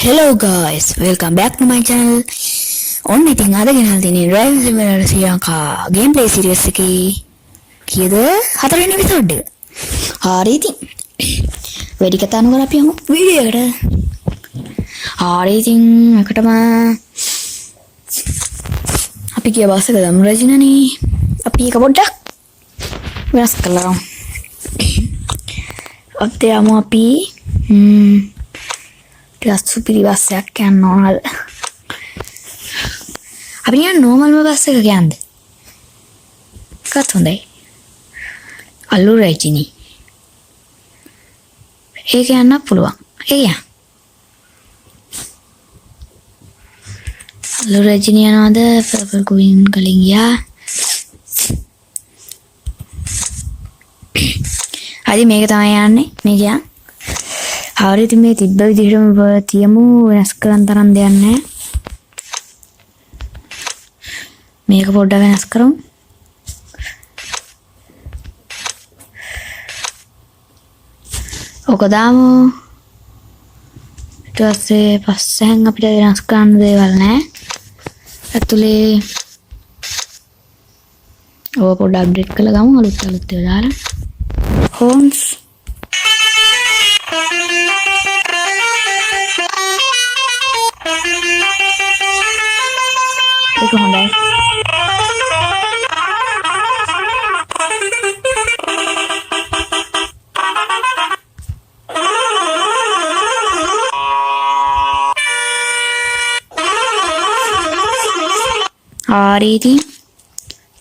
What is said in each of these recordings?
Hello guys, welcome back to my channel. ඔන්න ඉතින් අද ගෙනල්ලා තියෙන්නේ Drive Simulator ශ්‍රී ලංකා gameplay series එකේ කීයද? 4 වෙනි episode එක. හරි ඉතින් වැඩි කතා නොකර අපි යමු වීඩියෝ එකට. හරි ඉතින් එකටම අපි ගිය බස් එක ගමු රජිනනේ. අපි එක පොඩ්ඩක් වෙනස් කරලා අත් යමු අපි ටිකක් සුපිරි බස් එකක් යන්න ඕනද? අපි නිකන් normal බස් එකක යන්නද? කත් හොඳයි. අලු රජිනී. ඒක යන්න පුළුවන්. ඒක යන්න. අලු රජිනී යනවාද? පර්පල් ක්වීන් කලින් ගියා. හරි මේක තමයි යන්නේ. මේක යන්න. හරි ඉතින් මේ තිබ්බ විදිහටම තියමු, වෙනස් කරන්න තරම් දෙයක් නැහැ. මේක පොඩ්ඩක් වෙනස් කරමු. ඔක දාමු. ඊට පස්සේ පස්සෙන් අපිට වෙනස් කරන්න දේවල් නැහැ. ඇතුලේ ඔය පොඩ්ඩක් අප්ඩේට් කරලා ගමු අලුත් ඒවා දාලා. හෝම්ස් ඒක හොඳයි. හරි ඉතින්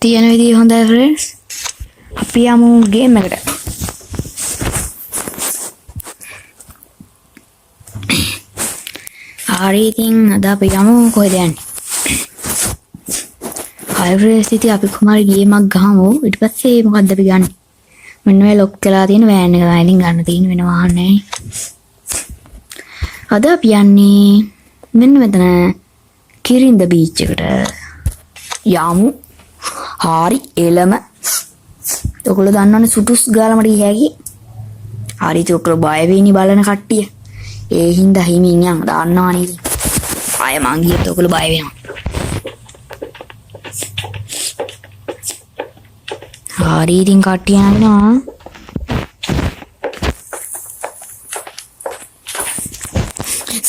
තියෙන විදිහ හොඳයි ෆ්‍රෙන්ඩ්ස්. අපි යමු ගේම් එකට. හරි ඉතින් අද අපි යමු කොහෙද යන්නේ? හයිබ්‍රිඩ් ඉතින් අපි කොහමද ගේමක් ගහමු. ඊට පස්සේ මොකද්ද අපි ගන්න? මෙන්න මේ ලොක් කරලා තියෙන වෑන් එක තමයි ඉතින් ගන්න තියෙන වෙන වාහන නැහැ. අද අපි යන්නේ මෙන්න මෙතන කිරින්ද බීච් එකට යමු. හරි එළම. ඔයගොල්ලෝ දන්නවනේ සුටුස් ගාලා මට ගියාකි. හරි ඔයගොල්ලෝ බය වෙන්නේ බලන කට්ටිය. ඒ හින්දා හිමින් යන් දන්නවනේ ඉතින්. ආය මං ගියත් ඔයගොල්ලෝ බය වෙනවා. හරි ඉතින් කට්ටිය යනවා.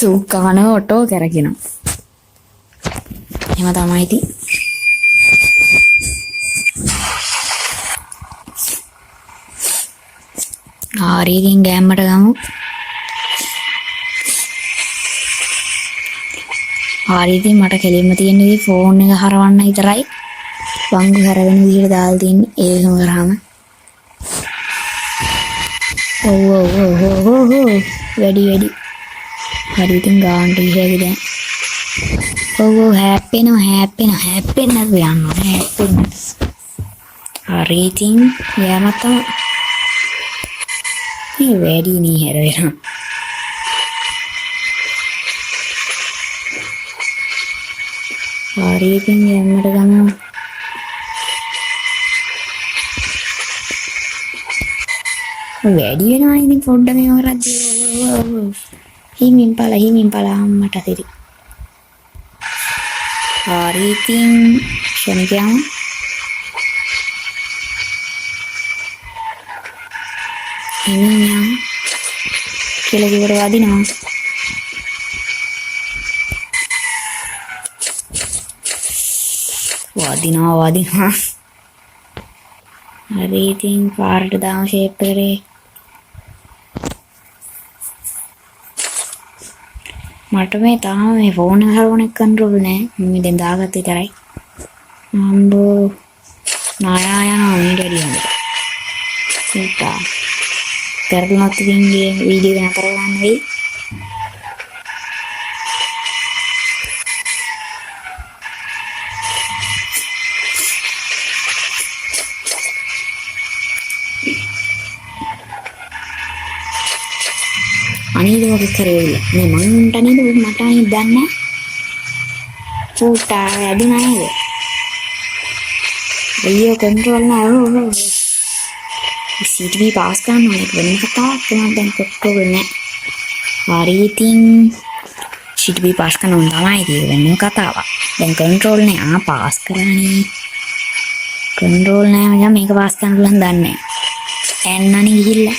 සුක්කන ඔටෝ කරකිනවා. එහෙම තමයි ඉතින්. හරි ඉතින් ගෑම්මට ගමු. හරි ඉතින් මට කෙලින්ම තියෙන දේ ෆෝන් එක හරවන්න විතරයි. වංගු හරවෙන විදිහට දාලා තින්නේ ඒකම කරාම. ඔව් වැඩි. හරි ඉතින් ගාන්ට ගිහේද දැන්. ඔව් හැප්පෙනවා යන්න. හරි ඉතින් යෑමත් තමයි. මේ වැඩි නී හැර වෙනවා. හරි ඉතින් යන්නට ගමු. වැඩි වෙනවා ඉතින් පොඩ්ඩ මේව කරද්දී. හිමින් පලා අම්මට තිරි. හරි ඉතින් ෂණිකයන් හිමින් කියලා කිව්වට වදිනවා. හරි ඉතින් පාරට දාමු ෂේප් කරේ. මට මේ තාම මේ ෆෝන් එක හරවන එක කන්ට්‍රෝල් නැහැ. මම දැන් දාගත්ත විතරයි. අම්බෝ නායා යනවා මේ ඩැඩි හොඳ. සීතා කරලොත් ඉතින් වීඩියෝ එක කරගන්න වෙයි. අනිත් වගේ කරේවිල මේ මන්ට නේද මට අනිත් දන්නේ පුතා වැඩිම නේද අයියෝ කන්ට්‍රෝල් නෑ CTV පාස් කරන්න ඕනේ වෙන කතාවක් තමයි දැන් කොක්කෝ වෙන්නේ. හරි ඉතින් සිටි පාස් කරනවා තමයි තියෙන්නේ කතාව. දැන් කන්ට්‍රෝල් නෑ පාස් කරන්නේ. කන්ට්‍රෝල් නෑ මචං මේක පාස් කරන්න පුළුවන් දන්නේ නෑ. එන්නනේ ගිහිල්ලා.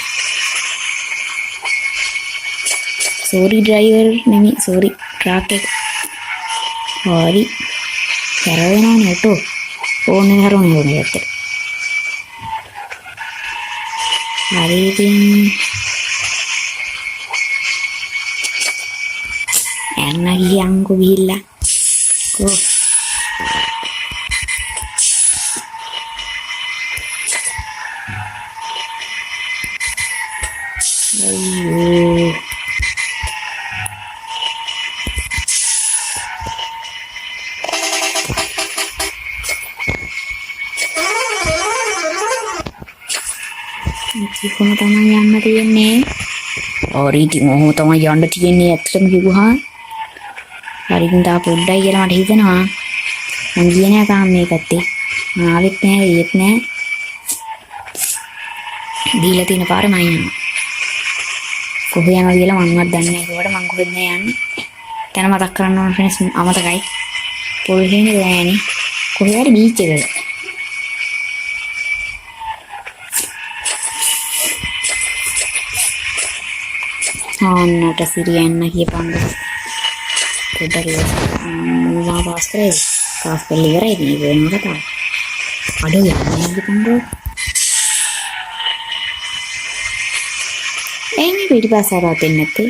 සෝරි ඩ්‍රයිවර් නෙමෙයි සෝරි ට්‍රක් එක. හරි. කරවෙනවනේ ඔටෝ. ඕනේ හරවන්නේ ඕනේ ඇත්තට. හරි ඉතින් එන්න ගියන්කෝ ගිහිල්ලා. කෝ අයියෝ කොහොම තමයි යන්න තියෙන්නේ. හරි ඉතින් ඔහොම තමයි යන්න තියෙන්නේ ඇත්තටම කිව්වහම. හරි ඉතින් තා පොඩ්ඩයි කියලා මට හිතෙනවා. මං ගියේ නෑ තාම මේ පැත්තේ. ආවෙත් නෑ ඊයේත් නෑ. දීලා තියෙන පාර මම යනවා. කොහේ යනවා කියලා මන්වත් දන්නේ නෑ. ඒකට මං කොහෙද යන්නේ? තැන මතක් කරන්න ඕන ෆ්‍රෙන්ඩ්ස් අමතකයි. පොල් හේනේ දැනන්නේ. කොහේ හරි බීච් එකක. ආන්නට සිරියන්න කියපන්ද පොඩ්ඩක් මොනවා පාස් කරේ පාස් කරලා ඉවරයි නේ වෙනම කතාව අඩෝ යන්නේ කියපන්ද එන්නේ පිටිපස්ස ආවත් එන්නේ නැත්තේ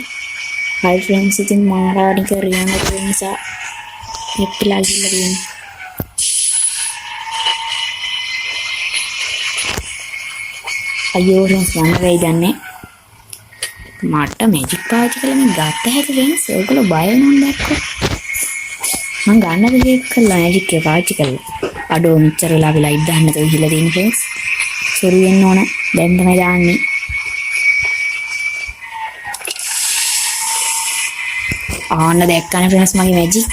හයි ෆ්‍රෙන්ඩ්ස් ඉතින් මාරාණික රියන්න තියෙන නිසා එප්පිලා ගිහලා තියෙන්නේ අයියෝ ෆ්‍රෙන්ඩ්ස් යන්න වෙයි දන්නේ මට මැජික් පාවිච්චි කළා මේ ගත්ත හැටි වෙනස් ඔයගොල්ලෝ බය වෙනවද දැක්කෝ මම ගන්න විදිහ කළා මැජික් එක පාවිච්චි කළා අඩෝ මෙච්චර වෙලා ලයිට් දාන්න තෝ ඉහිලා තියෙන ෆ්‍රෙන්ඩ්ස් සෝරි වෙන්න ඕන දැන් තමයි දාන්නේ ආන්න දැක්කනේ ෆ්‍රෙන්ඩ්ස් මගේ මැජික්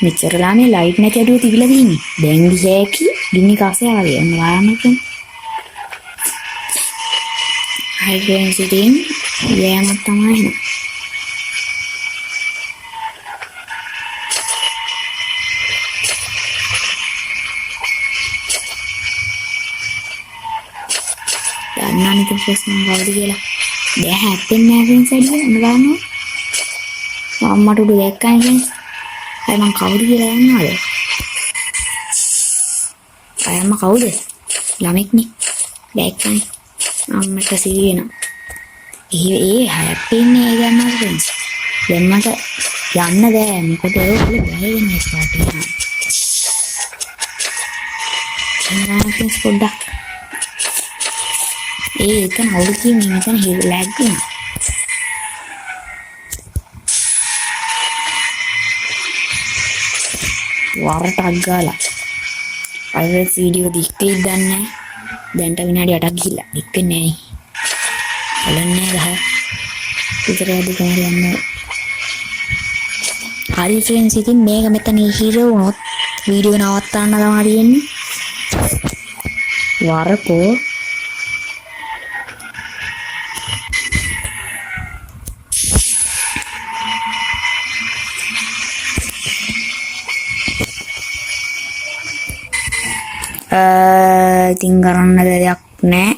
මෙච්චර වෙලා මේ ලයිට් නැති අඩුව තිබිලා තියෙන්නේ දැන් ගියේකි ගිනි කාසේ ආවේ ඔන්න බලන්න ෆ්‍රෙන්ඩ්ස් Hi friends, ඉතින් යෑමක් තමයි නේ. දන්නවනේ ෆ්‍රෙන්ඩ්ස් මම කවුද කියලා. දැන් හැප්පෙන්නේ නැහැ ෆ්‍රෙන්ඩ්ස් අඩිය නගනවා. අම්මට උඩ දැක්කනේ ෆ්‍රෙන්ඩ්ස්. අය මම කවුද කියලා දන්නවද? අය අම්මා කවුද? ළමෙක්නේ. දැක්කනේ. අම්මට සිහින ඒ හැප්පෙන්නේ ඒ ගන්නවා ෆ්‍රෙන්ඩ්ස් දැන් මට යන්න බෑ මොකද ඔයගොල්ලෝ බය වෙනවා ස්ටාර්ට් වෙනවා ෆ්‍රෙන්ඩ්ස් පොඩ්ඩක් ඒක නවුල් කියන්නේ මෙතන ලැග් වෙනවා වරටක් ගාලා අර වීඩියෝ දික්කේ දන්නේ දැන්ට විනාඩි 8ක් ගිහිල්ලා එක්කන්නේ නැහැ. බලන්නේ නැහැ. විතර යද්දි තමයි යන්නේ. හරි ෆ්‍රෙන්ඩ්ස් ඉතින් මේක මෙතන හිර වුණොත් වීඩියෝ නවත්තන්න තමයි හරියන්නේ. වරකෝ ඉතින් කරන්න දෙයක් නැහැ.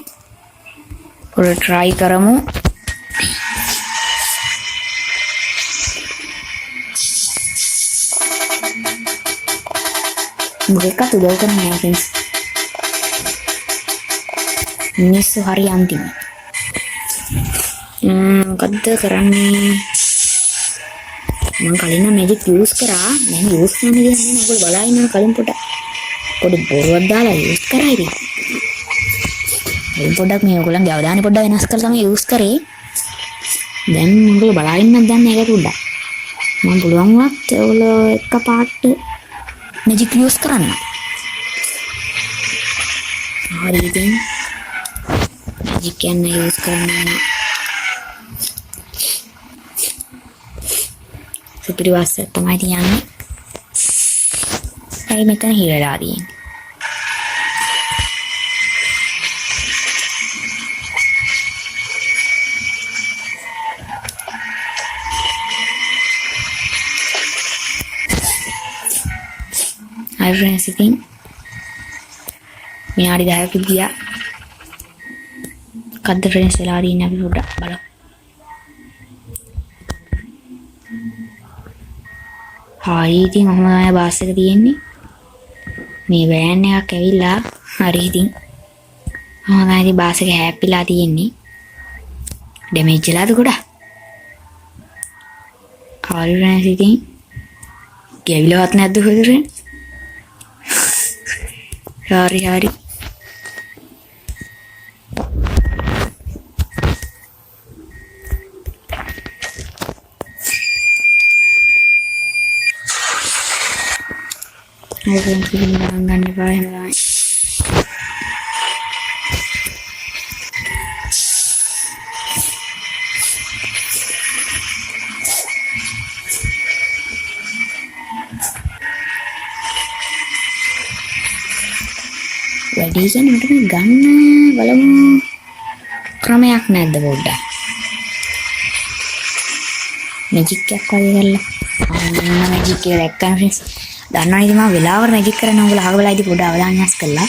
පොඩි try කරමු. මොකක්ද උදව් කරන්නේ ෆ්‍රෙන්ඩ්ස්? මිනිස්සු හරි අන්තිමයි. මොකද්ද කරන්නේ? මම කලින් මැජික් යූස් කරා. දැන් යූස් කරන්න කියන්නේ ඔයගොල්ලෝ බලා ඉන්න කලින් පොඩි බොරුවක් දාලා යූස් කරා ඉතින්. පොඩ්ඩක් මේ ඔයගොල්ලන්ගේ අවධානය පොඩ්ඩක් වෙනස් කරලා තමයි යූස් කරේ. දැන් ඔයගොල්ලෝ බලා ඉන්නත් දන්නේ නැහැ පොඩ්ඩක්. මම පුළුවන් වත් ඔයගොල්ලෝ එකපාරට මැජික් යූස් කරන්න. හරි ඉතින් මැජික් යන යූස් කරන්න. සුපිරිවාස තමයි තියන්නේ. ඇයි මෙතන හිරලා තියෙන්නේ? හරි ෆ්‍රෙන්ඩ්ස් ඉතින් විනාඩි 10ක් ගියා. කද්ද ෆ්‍රෙන්ඩ්ස් වෙලා දින්නේ අපි පොඩ්ඩක් බලමු. හරි ඉතින් ඔහොම තමයි බාස් එක තියෙන්නේ. මේ වෑන් එකක් ඇවිල්ලා හරි ඉතින් ඔහොම තමයි බාස් එක හැප්පිලා තියෙන්නේ. ඩැමේජ් වෙලාද ගොඩක්. හරි ෆ්‍රෙන්ඩ්ස් ඉතින් ගැවිලවත් නැද්ද කොහෙද ෆ්‍රෙන්ඩ්ස්? හරි හරි ගන්න එපා එහෙම තමයි. වැඩි කියන්නේ මට මේ ගන්න බලමු ක්‍රමයක් නැද්ද පොඩ්ඩක්. මැජික් එකක් වගේ කරලා. මැජික් එක දැක්කම ෆ්‍රෙන්ඩ්ස් දන්නවනේ ඉතින් මම වෙලාවකට මැජික් කරන උඹලා අහවලා ඉතින් පොඩ්ඩක් අවධානයක් කළා.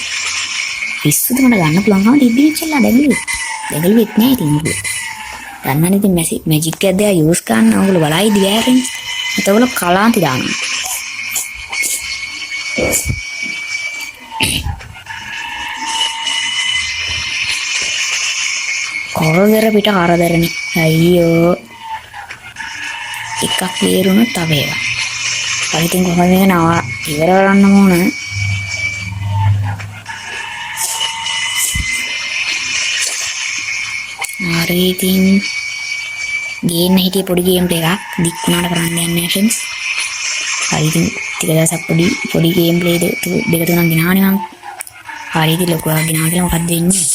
පිස්සුද මට ගන්න පුළුවන්කම තිබ්බේ කියලා දැගලුවෙත් නෑ ඉතින් උඹ. දන්නවනේ ඉතින් මැජික් එක දෙයා යූස් කරන්න උඹලා බලයි දිගෑ ෆ්‍රෙන්ඩ්ස්. එතකොට කලාන්ති දානවා. කරදර පිට කරදරනේ. අයියෝ. එකක් ලේරුණොත් තව එකක්. හරි ඉතින් කොහොමද මේක ඉවර කරන්න ඕන. හරි ඉතින් ගේන්න හිටිය පොඩි ගේම් එකක් දික් වුණාට කරන්න යන්නේ නැහැ ෆ්‍රෙන්ඩ්ස්. හරි ඉතින් ටික දවසක් පොඩි ගේම් ප්ලේ දෙක තුනක් ගෙනානේ මම. හරි ඉතින් ලොකුවක් ගෙනාවා කියලා මොකක්ද වෙන්නේ?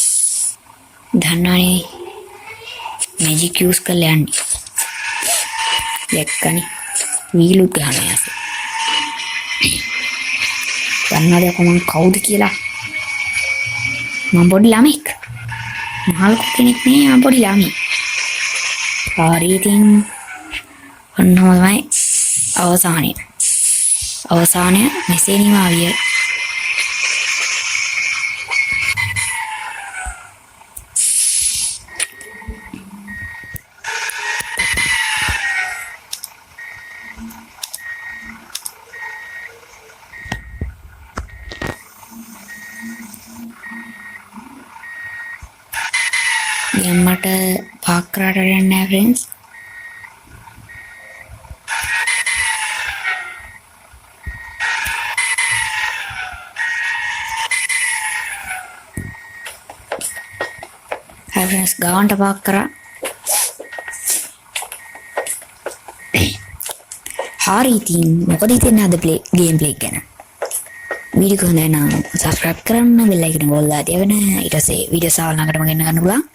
දන්නවනේ මැජික් යූස් කරලා යන්නේ. දැක්කනේ වීලුත් ගහනවා යාස. දන්නවද කොහොමද කවුද කියලා? මම පොඩි ළමෙක්. මහලු කෙනෙක් නේ මම පොඩි ළමෙක්. හරි ඉතින් ඔන්න තමයි අවසානය මෙසේ නිමාවිය. මට පාක් කරාට යන්නේ නැහැ ෆ්‍රෙන්ඩ්ස්. හරි ෆ්‍රෙන්ඩ්ස් ගාවන්ට පාක් කරා. හරි ඉතින් මොකද හිතන්නේ අද ගේම් ප්ලේ ගැන? වීඩියෝ එක නම් සබ්ස්ක්‍රයිබ් කරන්න, බෙල් අයිකන ගෝල්ලා තියාගෙන ඊට පස්සේ වීඩියෝ සාවල් ළඟටම ගෙන්න ගන්න පුළුවන්.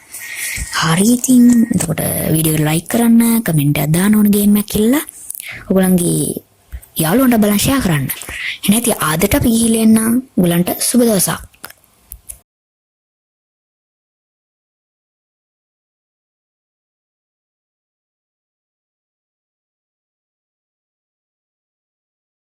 හරි ඉතින් එතකොට වීඩියෝ එක ලයික් කරන්න, කමෙන්ට් එකක් දාන්න ඕන ගේම් එකක් කියලා. ඔයගොල්ලන්ගේ යාළුවන්ට බලන් ෂෙයා කරන්න. එහෙනම් ඉතින් ආදට අපි ගිහිල්ලා එන්න. ඔයගොල්ලන්ට සුබ දවසක්.